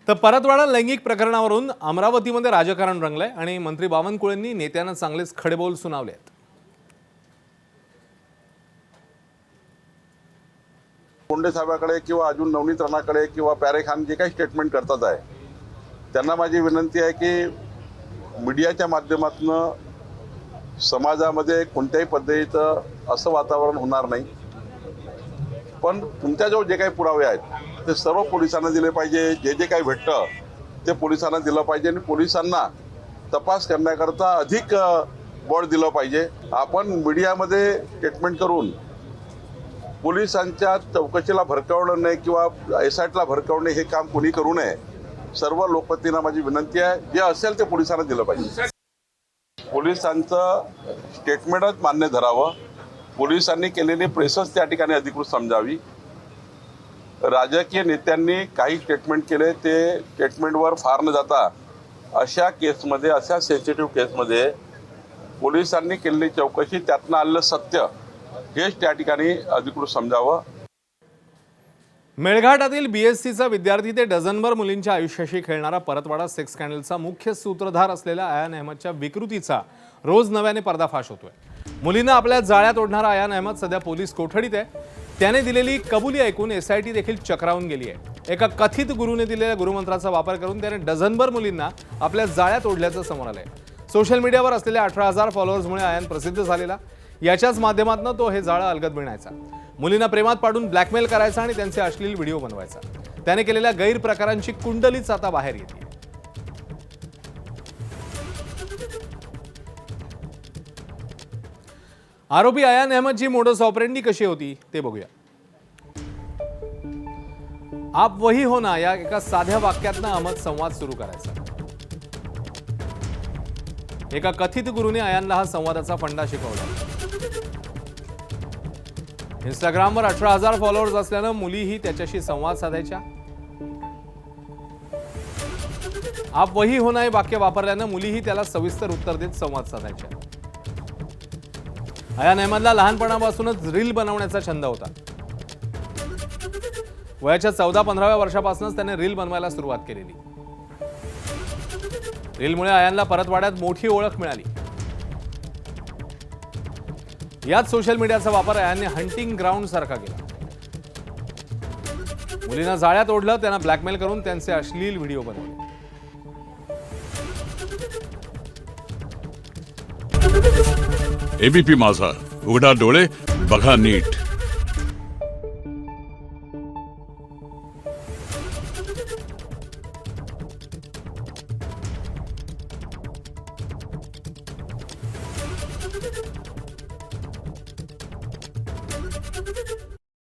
तर परतवाडा लैंगिक प्रकरणावरून अमरावतीमध्ये राजकारण रंगलंय आणि मंत्री बावनकुळेंनी नेत्यांना चांगलेच खडेबोल सुनावले आहेत। कोंडे साहेबांकडे किंवा अजून नवनीत राणाकडे किंवा प्यारे खान जे काही स्टेटमेंट करतात आहे त्यांना माझी विनंती आहे की मीडियाच्या माध्यमातून समाजामध्ये कोणत्याही पद्धतीचं असं वातावरण होणार नाही, पण तुमच्याजवळ जे काही पुरावे आहेत ते सर्व पोलिसांना दिले पाहिजे। जे जे काही भेटतं ते पोलिसांना दिलं पाहिजे आणि पोलिसांना तपास करण्याकरता अधिक बळ दिलं पाहिजे। आपण मीडियामध्ये स्टेटमेंट करून पोलिसांच्या चौकशीला भरकवणं नाही किंवा एसआयटीला भरकवणे हे काम कोणी करू नये। सर्व लोकप्रतिनिधींना माझी विनंती आहे, जे असेल ते पोलिसांना दिलं पाहिजे। पोलिसांचं स्टेटमेंटच मान्य धरावं, पोलिसांनी केलेली प्रेसच त्या ठिकाणी अधिकृत समजावी। राजकीय नेत्यांनी काही स्टेटमेंट केले ते स्टेटमेंटवर फार न जाता अशा केसमध्ये, अशा सेन्सिटिव्ह केसमध्ये पोलिसांनी केलेली चौकशी त्यातनं आलेलं सत्य हेच त्या ठिकाणी अधिकृत समजावं। मेळघाटातील बीएससीचा विद्यार्थी ते डझनभर मुलींच्या आयुष्याशी खेळणारा परतवाडा सेक्स स्कॅन्डलचा मुख्य सूत्रधार असलेल्या आयान अहमदच्या विकृतीचा रोज नव्याने पर्दाफाश होतोय। मुलींना आपल्या जाळ्यात ओढणारा आयान अहमद सध्या पोलीस कोठडीत आहे। त्याने दिलेली कबुली ऐकून एसआयटी देखील चक्रावून गेली आहे। एका कथित गुरुने दिलेल्या गुरुमंत्राचा वापर करून त्याने डझनभर मुलींना आपल्या जाळ्यात ओढल्याचं समोर आलंय। सोशल मीडियावर असलेल्या 18,000 फॉलोअर्समुळे आयान प्रसिद्ध झालेला। याच्याच माध्यमातून तो हे जाळं अलगद मिळायचा, मुलींना प्रेमात पाडून ब्लॅकमेल करायचा आणि त्यांचे अश्लील व्हिडिओ बनवायचा। त्याने केलेल्या गैरप्रकारांची कुंडलीच आता बाहेर येते। आरोपी आयान अहमदची मोडस ऑपरेंडी कशी होती ते बघूया। आप वही होना या एका साध्या वाक्यातनं अहमद संवाद सुरू करायचा। एका कथित गुरुने आयानला हा संवादाचा फंडा शिकवला। इंस्टाग्रामवर 18,000 फॉलोअर्स असल्यानं मुलीही त्याच्याशी संवाद साधायच्या। आप वही होना हे वाक्य वापरल्यानं मुलीही त्याला सविस्तर उत्तर देत संवाद साधायच्या। आयान अहमदला लहानपणापासूनच रील बनवण्याचा छंद होता। वयाच्या 14-15व्या वर्षापासूनच त्याने रील बनवायला सुरुवात केलेली। रीलमुळे आयानला परतवाड्यात मोठी ओळख मिळाली। याच सोशल मीडियाचा वापर आयानने हंटिंग ग्राउंड सारखा केला। मुलींना जाळ्यात ओढलं, त्यांना ब्लॅकमेल करून त्यांचे अश्लील व्हिडिओ बनवले। एबीपी माझा, उघडा डोळे बघा नीट।